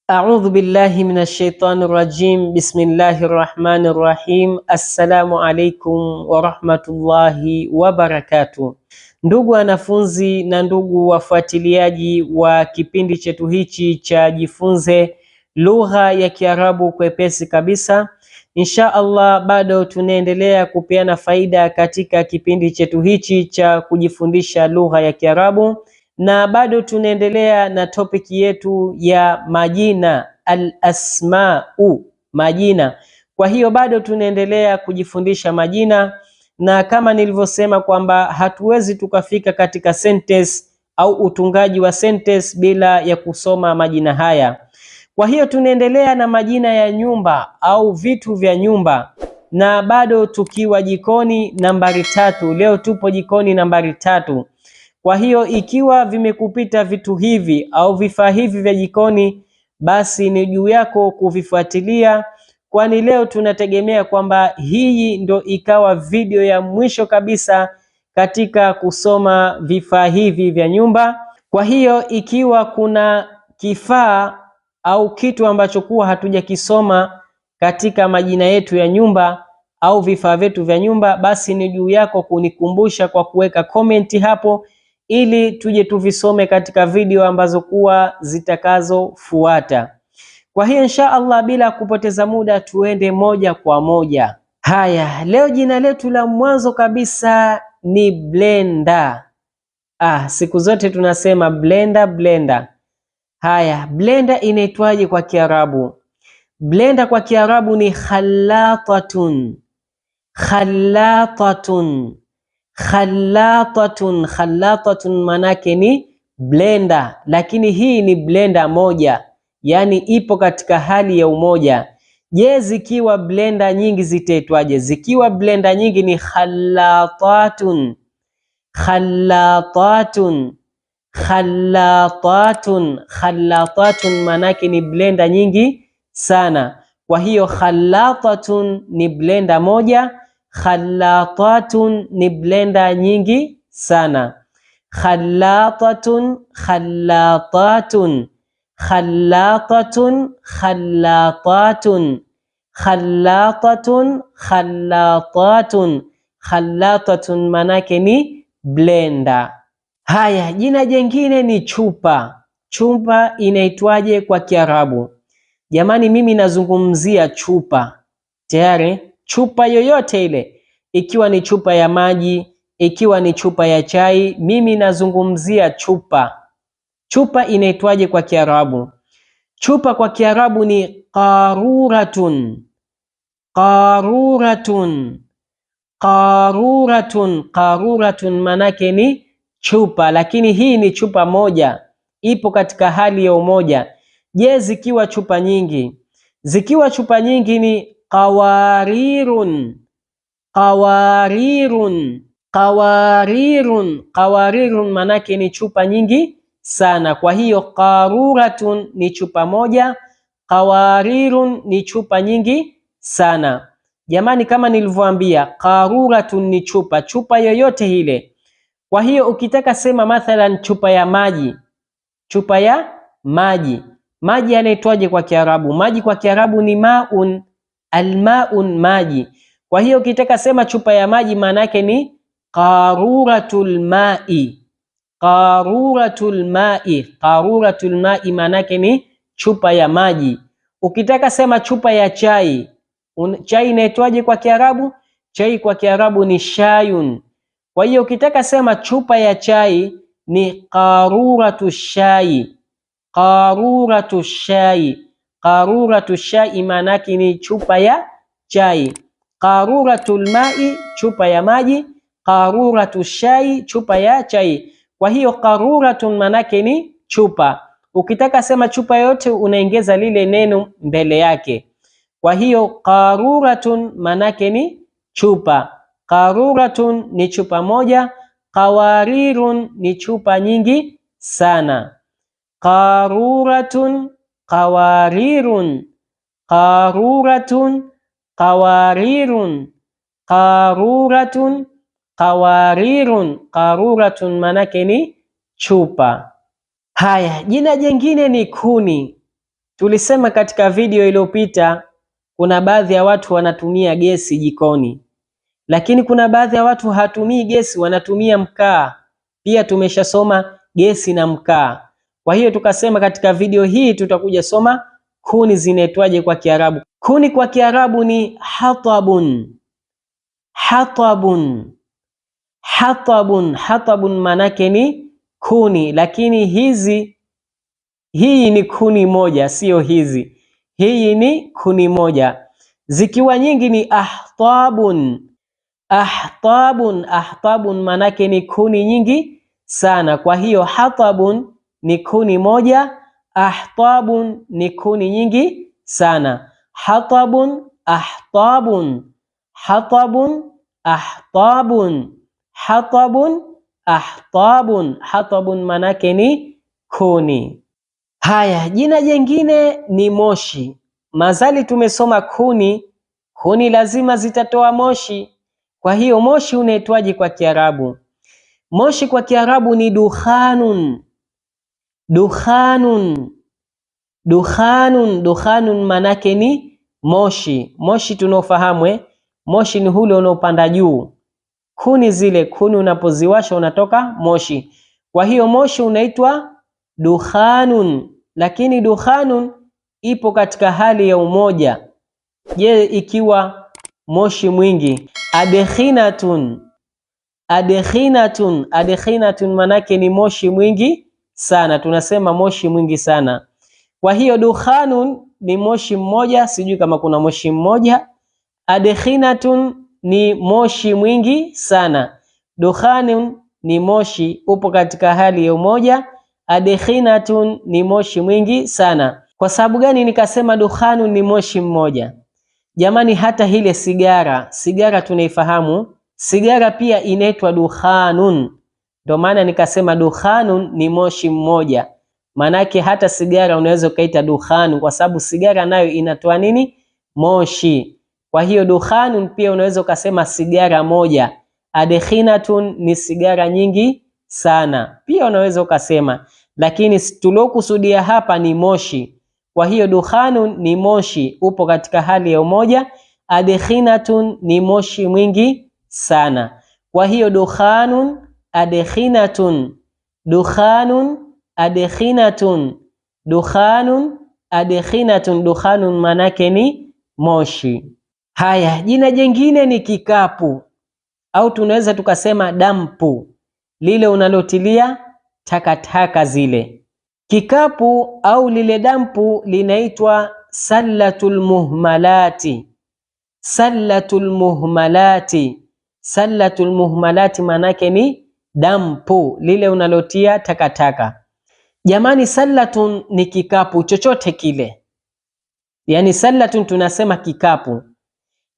A'udhu billahi minash shaitani rajim. Bismillahir rahmanir rahim. Assalamu alaikum warahmatullahi wabarakatuh. Ndugu wanafunzi na ndugu wafuatiliaji wa kipindi chetu hichi cha Jifunze Lugha ya Kiarabu kwepesi kabisa, insha Allah bado tunaendelea kupeana faida katika kipindi chetu hichi cha kujifundisha lugha ya Kiarabu, na bado tunaendelea na topiki yetu ya majina, al-asma'u, majina. Kwa hiyo bado tunaendelea kujifundisha majina, na kama nilivyosema kwamba hatuwezi tukafika katika sentence au utungaji wa sentence bila ya kusoma majina haya. Kwa hiyo tunaendelea na majina ya nyumba au vitu vya nyumba, na bado tukiwa jikoni nambari 3. Leo tupo jikoni nambari 3. Kwa hiyo ikiwa vimekupita vitu hivi au vifaa hivi vya jikoni, basi ni juu yako kuvifuatilia, kwani leo tunategemea kwamba hii ndo ikawa video ya mwisho kabisa katika kusoma vifaa hivi vya nyumba. Kwa hiyo ikiwa kuna kifaa au kitu ambacho kuwa hatujakisoma katika majina yetu ya nyumba au vifaa vyetu vya nyumba, basi ni juu yako kunikumbusha kwa kuweka komenti hapo, ili tuje tuvisome katika video ambazo kuwa zitakazofuata. Kwa hiyo insha Allah bila kupoteza muda tuende moja kwa moja. Haya, leo jina letu la mwanzo kabisa ni blender. Siku zote tunasema blender. Haya, blender inaitwaje kwa Kiarabu? Blender kwa Kiarabu ni khalatatun. Khalatatun manake ni blender, lakini hii ni blender moja, yani ipo katika hali ya umoja. Je, zikiwa blender nyingi zitaitwaje? Zikiwa blender nyingi ni khalatatun. Khalatatun manake ni blender nyingi sana. Kwa hiyo khalatatun ni blender moja, khalatatun ni blender nyingi sana. Khalatatun. Khalatatun manake ni blender. Haya, jina jengine ni chupa. Chupa inaitwaje kwa Kiarabu? Jamani, mimi nazungumzia chupa. Tayari, chupa yoyote ile, ikiwa ni chupa ya maji, ikiwa ni chupa ya chai, mimi nazungumzia chupa. Chupa inaitwaje kwa Kiarabu? Chupa kwa Kiarabu ni qaruratun. Qaruratun manake ni chupa, lakini hii ni chupa moja, ipo katika hali ya umoja. Je, zikiwa chupa nyingi? Zikiwa chupa nyingi ni qawarirun. Qawarirun manake ni chupa nyingi sana. Kwa hiyo qaruratun ni chupa moja, qawarirun ni chupa nyingi sana. Jamani, kama nilivyoambia, qaruratun ni chupa yoyote ile. Kwa hiyo ukitaka sema mathalan chupa ya maji, maji yanaitwaje kwa Kiarabu? Maji kwa Kiarabu ni maun. Almaun, maji. Kwa hiyo ukitaka sema chupa ya maji maana yake ni qaruratul mai. Qaruratul mai maana yake ni chupa ya maji. Ukitaka sema chupa ya chai, chai inaitwaje kwa Kiarabu? Chai kwa Kiarabu ni shayun. Kwa hiyo ukitaka sema chupa ya chai ni qaruratush shai. Qaruratush shai maana yake ni chupa ya chai. Qaruratul mai, chupa ya maji. Qaruratush shai, chupa ya chai. Kwa hiyo qaruratun maana yake ni chupa. Ukitaka sema chupa yote unaongeza lile neno mbele yake. Kwa hiyo qaruratun maana yake ni chupa. Qaruratun ni chupa moja, qawarirun ni chupa nyingi sana. Qaruratun, qawarirun. Qaruratun, qawarirun. Qaruratun, qawarirun. Qaruratun manake ni chupa. Haya, jina jingine ni kuni. Tulisema katika video iliyopita kuna baadhi ya watu wanatumia gesi jikoni, lakini kuna baadhi ya watu hatumii gesi, wanatumia mkaa. Pia tumeshasoma gesi na mkaa. Kwa hiyo tukasema katika video hii tutakuja soma kuni zinaitwaje kwa Kiarabu. Kuni kwa Kiarabu ni hatabun. Hatabun. Hatabun. Hatabun manake ni kuni, lakini hii ni kuni moja, sio hizi. Hii ni kuni moja. Zikiwa nyingi ni ahtabun. Ahtabun. Ahtabun manake ni kuni nyingi sana. Kwa hiyo hatabun ni kuni moja, ahtabun ni kuni nyingi sana. Hatabun, ahtabun. Hatabun, ahtabun. Hatabun, ahtabun. Hatabun manake ni kuni. Haya, jina jingine ni moshi. Mazali tumesoma kuni, kuni lazima zitatoa moshi. Kwa hiyo moshi unaitwaje kwa Kiarabu? Moshi kwa Kiarabu ni dukhanun. Dukhanun. Dukhanun. Dukhanun manake ni moshi. Moshi tunaofahamu moshi ni ule unaopanda juu. Kuni zile kuni unapoziwasha unatoka moshi. Kwa hiyo moshi unaitwa dukhanun, lakini dukhanun ipo katika hali ya umoja. Je, ikiwa moshi mwingi? Adkhinatun. Adkhinatun. Adkhinatun manake ni moshi mwingi sana, tunasema moshi mwingi sana. Kwa hiyo dukhanun ni moshi mmoja, sijui kama kuna moshi mmoja. Adkhinatun ni moshi mwingi sana. Dukhanun ni moshi upo katika hali ya umoja. Adkhinatun ni moshi mwingi sana. Kwa sababu gani nikasema dukhanun ni moshi mmoja? Jamani, hata ile sigara tunaifahamu, sigara pia inaitwa dukhanun. Ndio maana nikasema dukhanun ni moshi mmoja. Manake hata sigara unaweza ukaita dukhanun, kwa sababu sigara nayo inatoa nini? Moshi. Kwa hiyo dukhanun pia unaweza ukasema sigara moja. Adkhinatun ni sigara nyingi sana, pia unaweza ukasema, lakini tuliokusudia hapa ni moshi. Kwa hiyo dukhanun ni moshi upo katika hali ya umoja. Adkhinatun ni moshi mwingi sana. Kwa hiyo dukhanun, adkhinatun. Dukhanun, adkhinatun. Dukhanun, adkhinatun. Dukhanun manake ni moshi. Haya, jina jingine ni kikapu, au tunaweza tukasema dampu, lile unalotilia takataka zile. Kikapu au lile dampu linaitwa sallatul muhmalati. Sallatul muhmalati. Sallatul muhmalati manake ni dampu, lile unalotia takataka. Jamani, sallatun ni kikapu chochote kile, yani sallatun tunasema kikapu,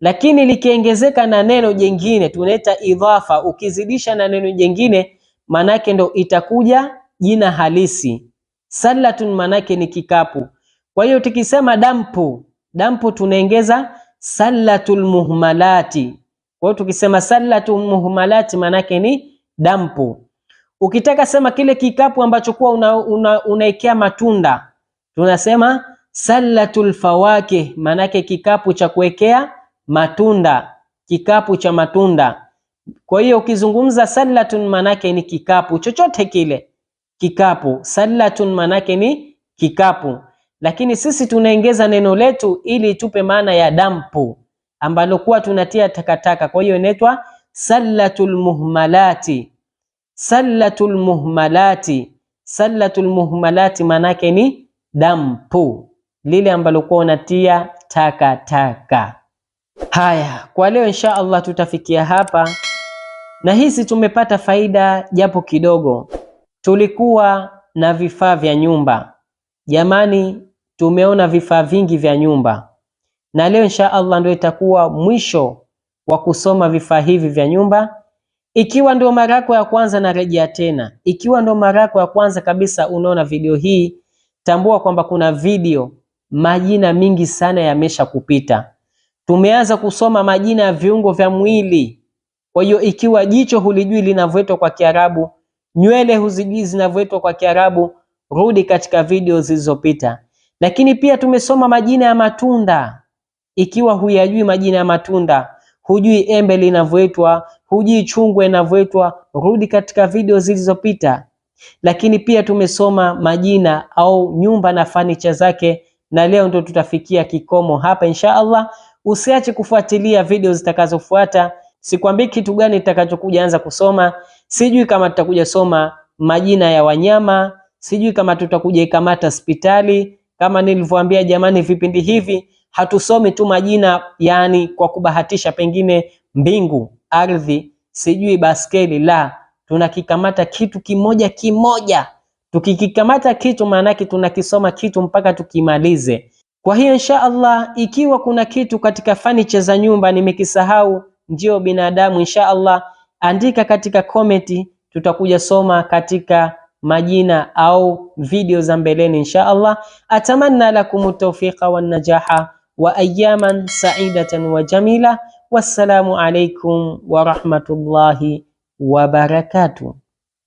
lakini likiongezeka na neno jingine tunaita idhafa. Ukizidisha na neno jingine manake ndo itakuja jina halisi. Sallatun manake ni kikapu. Kwa hiyo tukisema dampu, dampu tunaongeza sallatul muhmalati. Kwa hiyo tukisema sallatul muhmalati manake ni dampu. Ukitaka sema kile kikapu ambacho kuwa unaekea matunda, tunasema sallatul fawakih, manake kikapu cha kuwekea matunda, kikapu cha matunda. Kwa hiyo ukizungumza sallatun manake ni kikapu chochote kile, kikapu. Sallatun manake ni kikapu, lakini sisi tunaongeza neno letu ili tupe maana ya dampu ambalo kuwa tunatia takataka. Kwa hiyo inaitwa sallatul muhmalati. Sallatul muhmalati. Sallatul muhmalati manake ni dampu, lile ambalo kuwa unatia takataka. Haya, kwa leo insha Allah tutafikia hapa, na hizi tumepata faida japo kidogo. Tulikuwa na vifaa vya nyumba. Jamani, tumeona vifaa vingi vya nyumba, na leo insha Allah ndio itakuwa mwisho wa kusoma vifaa hivi vya nyumba. Ikiwa ndio mara yako ya kwanza, narejea tena, ikiwa ndio mara yako ya kwanza kabisa unaona video hii, tambua kwamba kuna video majina mingi sana yamesha kupita. Tumeanza kusoma majina ya viungo vya mwili. Kwa hiyo ikiwa jicho hulijui linavyoitwa kwa Kiarabu, nywele huzijui zinavyoitwa kwa Kiarabu, rudi katika video zilizopita. Lakini pia tumesoma majina ya matunda. Ikiwa huyajui majina ya matunda, hujui embe linavyoitwa, hujui chungwa linavyoitwa, rudi katika video zilizopita. Lakini pia tumesoma majina au nyumba na fanicha zake, na leo ndo tutafikia kikomo hapa insha Allah. Usiache kufuatilia video zitakazofuata. Sikwambii kitu gani tutakachokuja anza kusoma. Sijui kama tutakuja soma majina ya wanyama, sijui kama tutakuja ikamata hospitali. Kama nilivyowaambia jamani, vipindi hivi hatusomi tu majina yani kwa kubahatisha, pengine mbingu, ardhi, sijui baskeli, la, tunakikamata kitu kimoja kimoja. Tukikikamata kitu maanake tunakisoma kitu mpaka tukimalize. Kwa hiyo insha Allah, ikiwa kuna kitu katika fanicha za nyumba nimekisahau, ndio binadamu, insha Allah andika katika komenti, tutakuja soma katika majina au video za mbeleni insha Allah. Atamanna lakum tawfiqa wan najaha wa ayyaman sa'idatan wa jamila. Wassalamu alaykum wa rahmatullahi wa barakatuh.